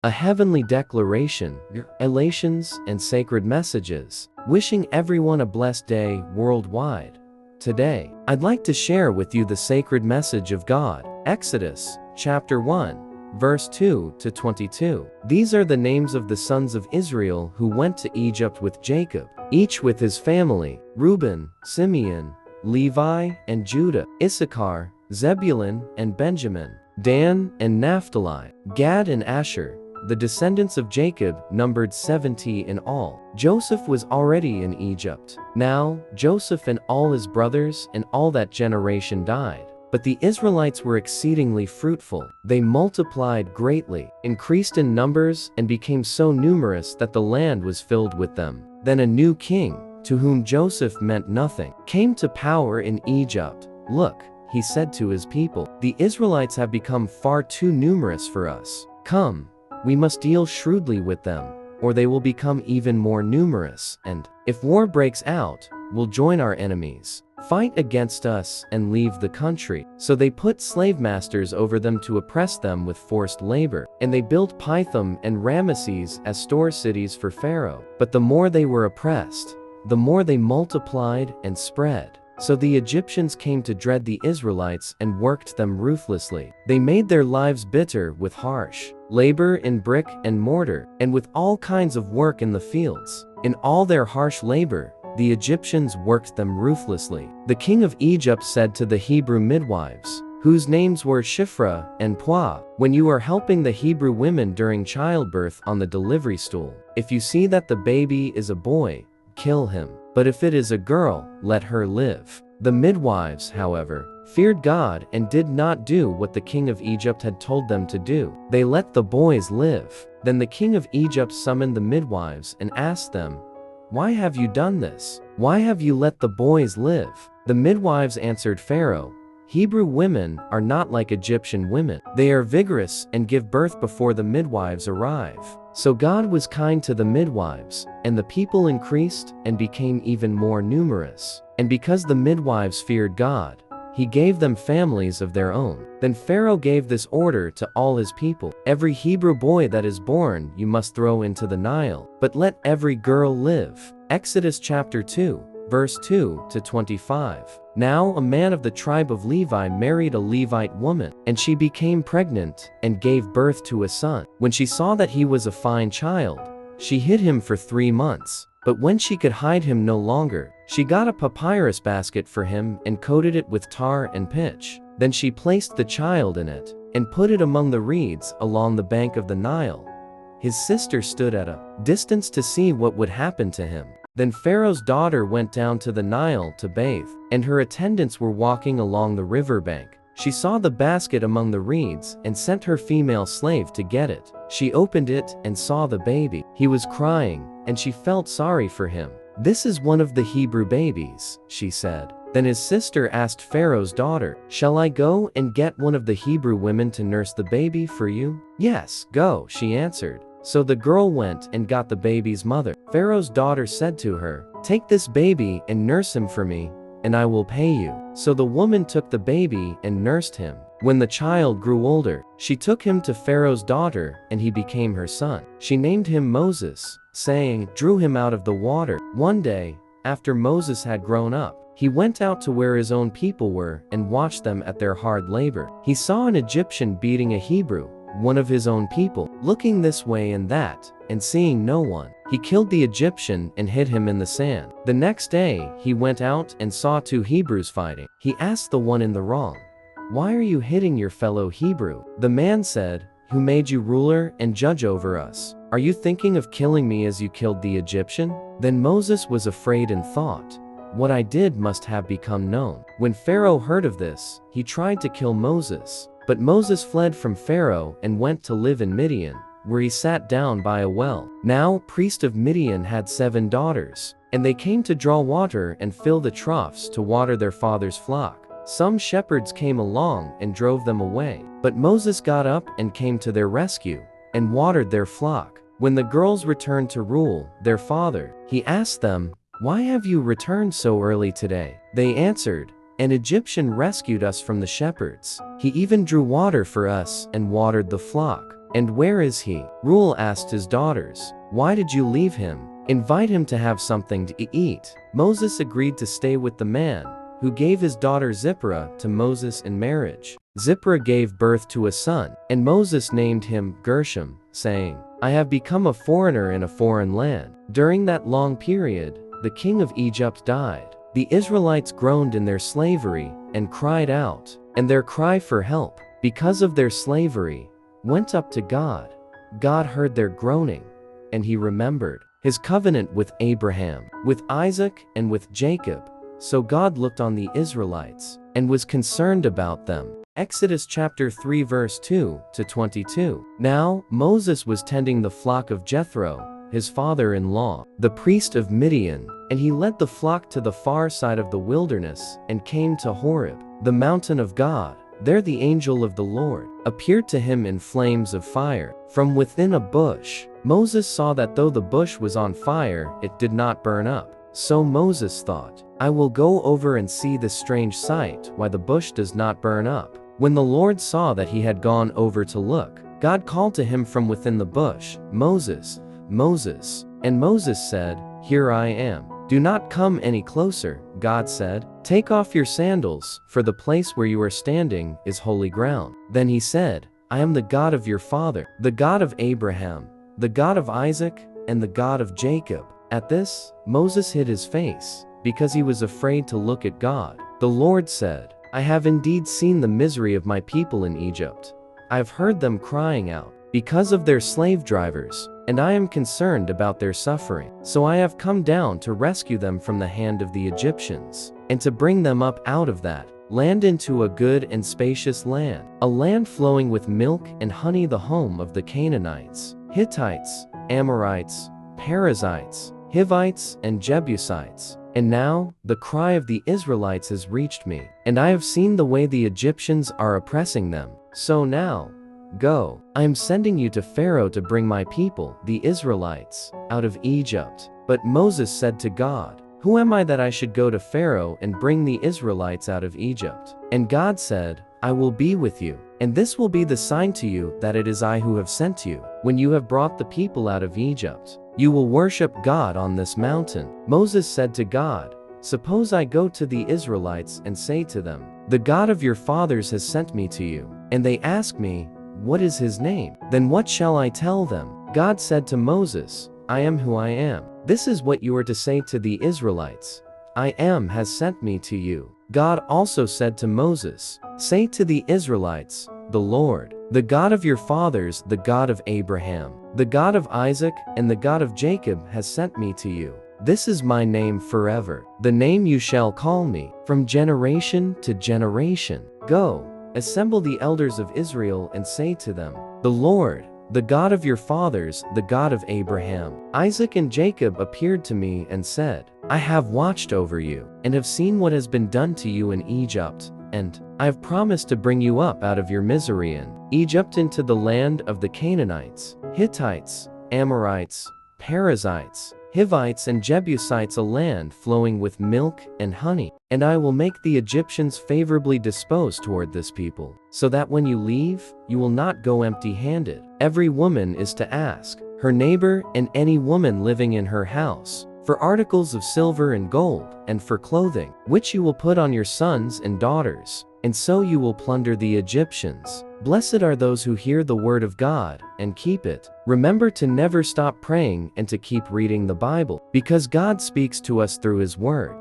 A heavenly declaration, elations, and sacred messages, wishing everyone a blessed day worldwide. Today, I'd like to share with you the sacred message of God. Exodus, chapter 1, verse 2 to 22. These are the names of the sons of Israel who went to Egypt with Jacob, each with his family: Reuben, Simeon, Levi, and Judah, Issachar, Zebulun, and Benjamin, Dan and Naphtali, Gad and Asher. The descendants of Jacob numbered 70 in all. Joseph was already in Egypt. Now, Joseph and all his brothers and all that generation died. But the Israelites were exceedingly fruitful. They multiplied greatly, increased in numbers, and became so numerous that the land was filled with them. Then a new king, to whom Joseph meant nothing, came to power in Egypt. "Look," he said to his people, "the Israelites have become far too numerous for us. Come, we must deal shrewdly with them, or they will become even more numerous, and, if war breaks out, will join our enemies, fight against us, and leave the country." So they put slave masters over them to oppress them with forced labor, and they built Pithom and Ramesses as store cities for Pharaoh. But the more they were oppressed, the more they multiplied and spread. So the Egyptians came to dread the Israelites and worked them ruthlessly. They made their lives bitter with harsh labor in brick and mortar, and with all kinds of work in the fields. In all their harsh labor, the Egyptians worked them ruthlessly. The king of Egypt said to the Hebrew midwives, whose names were Shiphrah and Puah, "When you are helping the Hebrew women during childbirth on the delivery stool, if you see that the baby is a boy, kill him. But if it is a girl, let her live." The midwives, however, feared God and did not do what the king of Egypt had told them to do. They let the boys live. Then the king of Egypt summoned the midwives and asked them, "Why have you done this? Why have you let the boys live?" The midwives answered Pharaoh, "Hebrew women are not like Egyptian women. They are vigorous and give birth before the midwives arrive." So God was kind to the midwives, and the people increased and became even more numerous. And because the midwives feared God, he gave them families of their own. Then Pharaoh gave this order to all his people: "Every Hebrew boy that is born you must throw into the Nile, but let every girl live." Exodus chapter 2, verse 2 to 25. Now a man of the tribe of Levi married a Levite woman, and she became pregnant and gave birth to a son. When she saw that he was a fine child, she hid him for 3 months. But when she could hide him no longer, she got a papyrus basket for him and coated it with tar and pitch. Then she placed the child in it and put it among the reeds along the bank of the Nile. His sister stood at a distance to see what would happen to him. Then Pharaoh's daughter went down to the Nile to bathe, and her attendants were walking along the river bank. She saw the basket among the reeds and sent her female slave to get it. She opened it and saw the baby. He was crying, and she felt sorry for him. "This is one of the Hebrew babies," she said. Then his sister asked Pharaoh's daughter, "Shall I go and get one of the Hebrew women to nurse the baby for you?" "Yes, go," she answered. So the girl went and got the baby's mother. Pharaoh's daughter said to her, "Take this baby and nurse him for me, and I will pay you." So the woman took the baby and nursed him. When the child grew older, she took him to Pharaoh's daughter, and he became her son. She named him Moses, saying, "Drew him out of the water." One day, after Moses had grown up, he went out to where his own people were and watched them at their hard labor. He saw an Egyptian beating a Hebrew, one of his own people. Looking this way and that, and seeing no one, he killed the Egyptian and hid him in the sand. The next day, he went out and saw 2 Hebrews fighting. He asked the one in the wrong, "Why are you hitting your fellow Hebrew?" The man said, "Who made you ruler and judge over us? Are you thinking of killing me as you killed the Egyptian?" Then Moses was afraid and thought, "What I did must have become known." When Pharaoh heard of this, he tried to kill Moses. But Moses fled from Pharaoh and went to live in Midian, where he sat down by a well. Now, priest of Midian had 7 daughters, and they came to draw water and fill the troughs to water their father's flock. Some shepherds came along and drove them away. But Moses got up and came to their rescue, and watered their flock. When the girls returned to rule their father, he asked them, "Why have you returned so early today?" They answered, "An Egyptian rescued us from the shepherds. He even drew water for us and watered the flock." And where is he?" Reuel asked his daughters, "Why did you leave him? Invite him to have something to eat." Moses agreed to stay with the man, who gave his daughter Zipporah to Moses in marriage. Zipporah gave birth to a son, and Moses named him Gershom, saying, "I have become a foreigner in a foreign land." During that long period, the king of Egypt died. The Israelites groaned in their slavery and cried out, and their cry for help, because of their slavery, went up to God. God heard their groaning, and he remembered his covenant with Abraham, with Isaac, and with Jacob. So God looked on the Israelites and was concerned about them. Exodus chapter 3 verse 2 to 22. Now Moses was tending the flock of Jethro, his father-in-law, the priest of Midian, and he led the flock to the far side of the wilderness and came to Horeb, the mountain of God. There the angel of the Lord appeared to him in flames of fire from within a bush. Moses saw that though the bush was on fire, it did not burn up. So Moses thought, "I will go over and see this strange sight, why the bush does not burn up." When the Lord saw that he had gone over to look, God called to him from within the bush, "Moses, Moses." And Moses said, "Here I am." "Do not come any closer," God said. "Take off your sandals, for the place where you are standing is holy ground." Then he said, "I am the God of your father, the God of Abraham, the God of Isaac, and the God of Jacob." At this, Moses hid his face, because he was afraid to look at God. The Lord said, "I have indeed seen the misery of my people in Egypt. I have heard them crying out because of their slave drivers, and I am concerned about their suffering. So I have come down to rescue them from the hand of the Egyptians, and to bring them up out of that land into a good and spacious land, a land flowing with milk and honey, the home of the Canaanites, Hittites, Amorites, Perizzites, Hivites, and Jebusites. And now, the cry of the Israelites has reached me, and I have seen the way the Egyptians are oppressing them. So now, go, I am sending you to Pharaoh to bring my people, the Israelites, out of Egypt." But Moses said to God, "Who am I that I should go to Pharaoh and bring the Israelites out of Egypt?" And God said, "I will be with you, and this will be the sign to you that it is I who have sent you. When you have brought the people out of Egypt, you will worship God on this mountain." Moses said to God, "Suppose I go to the Israelites and say to them, 'The God of your fathers has sent me to you,' and they ask me, 'What is his name?' Then what shall I tell them?" God said to Moses, "I am who I am. This is what you are to say to the Israelites, 'I am has sent me to you.'" God also said to Moses, "Say to the Israelites, 'The Lord, the God of your fathers, the God of Abraham, the God of Isaac, and the God of Jacob has sent me to you. This is my name forever, the name you shall call me, from generation to generation. Go, assemble the elders of Israel and say to them, 'The Lord, the God of your fathers, the God of Abraham, Isaac, and Jacob appeared to me and said, I have watched over you, and have seen what has been done to you in Egypt, and I have promised to bring you up out of your misery in Egypt into the land of the Canaanites, Hittites, Amorites, Perizzites, Hivites, and Jebusites, a land flowing with milk and honey. And I will make the Egyptians favorably disposed toward this people, so that when you leave, you will not go empty-handed. Every woman is to ask her neighbor and any woman living in her house for articles of silver and gold, and for clothing, which you will put on your sons and daughters, and so you will plunder the Egyptians. Blessed are those who hear the word of God and keep it. Remember to never stop praying and to keep reading the Bible, because God speaks to us through His word.